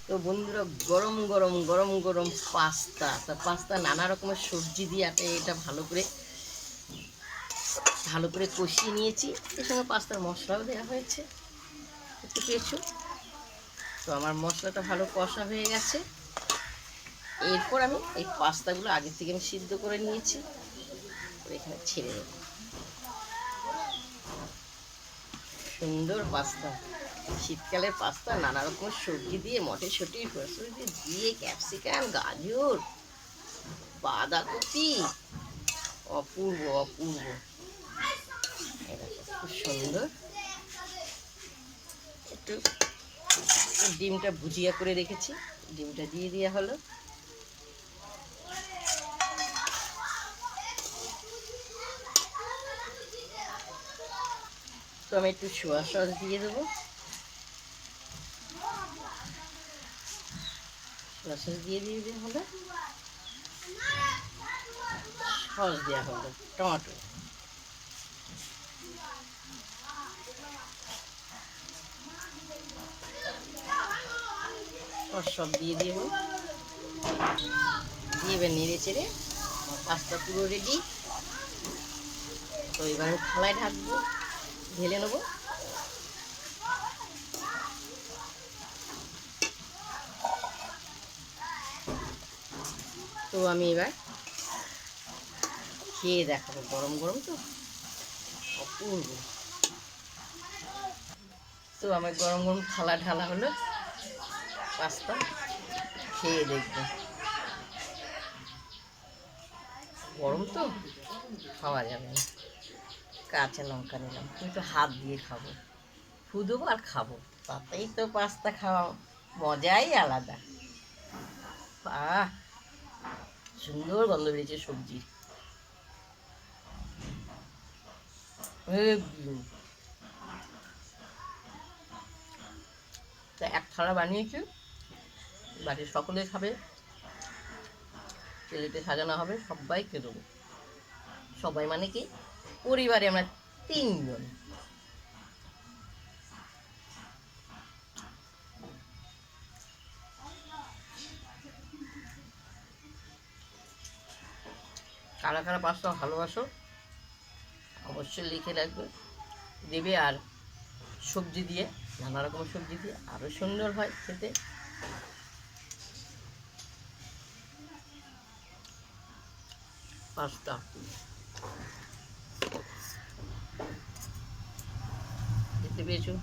তো বন্ধুরা, গরম গরম গরম গরম পাস্তা। তা পাস্তা নানা রকমের সবজি দিয়ে এটা ভালো করে কষিয়ে নিয়েছি। এর সঙ্গে পাস্তার মশলাও দেওয়া হয়েছে, একটু পেয়েছো। তো আমার মশলাটা ভালো কষা হয়ে গেছে। এরপর আমি এই পাস্তাগুলো আগের থেকে আমি সিদ্ধ করে নিয়েছি, এখানে ছেড়ে দেবো। সুন্দর পাস্তা, শীতকালের পাস্তা নানা রকমের সবজি দিয়ে, মটরশুঁটি ফসুটি দিয়ে, ক্যাপসিকাম, গাজর, বাঁধাকপি, অপূর্ব অপূর্ব। খুব সুন্দর। একটু ডিমটা ভুজিয়া করে রেখেছি, ডিমটা দিয়ে দেওয়া হলো। তো আমি একটু সোয়া সস দিয়ে দেবো, সোয়া সস দিয়ে দেওয়া হলো, সস দেওয়া হলো, টমেটো, সস সব দিয়ে দেবো। দিয়ে এবার নেড়ে চেড়ে পাস্তা পুরো রেডি। তো এবার আমি থালায় ঢাকবো, ঢেলে নেবো। তো আমি এবার খেয়ে দেখাবো, গরম গরম তো অপূর্ব। তো আমার গরম গরম থালা ঢালা হলো পাস্তা, খেয়ে দেখবো। গরম তো খাওয়া যাবে না। কাঁচা লঙ্কা নিলাম, কিন্তু হাত দিয়ে খাবো, ফু দেবো আর খাবো। তাতেই তো পাস্তা খাওয়া মজাই আলাদা। আহ, সুন্দর গন্ধ বেরিয়েছে সবজির। তা এক থালা বানিয়েছি, বাড়ির সকলে খাবে, প্লেটে সাজানো হবে, সবাইকে দেবো। সবাই মানে কি, পরিবারে আমরা 3 জন। কারা কারা পাস্তা ভালোবাসো অবশ্যই লিখে রাখবে, দেবে। আর সবজি দিয়ে, নানা রকমের সবজি দিয়ে আরও সুন্দর হয় খেতে। পাস্তা দেখতে পেয়েছো।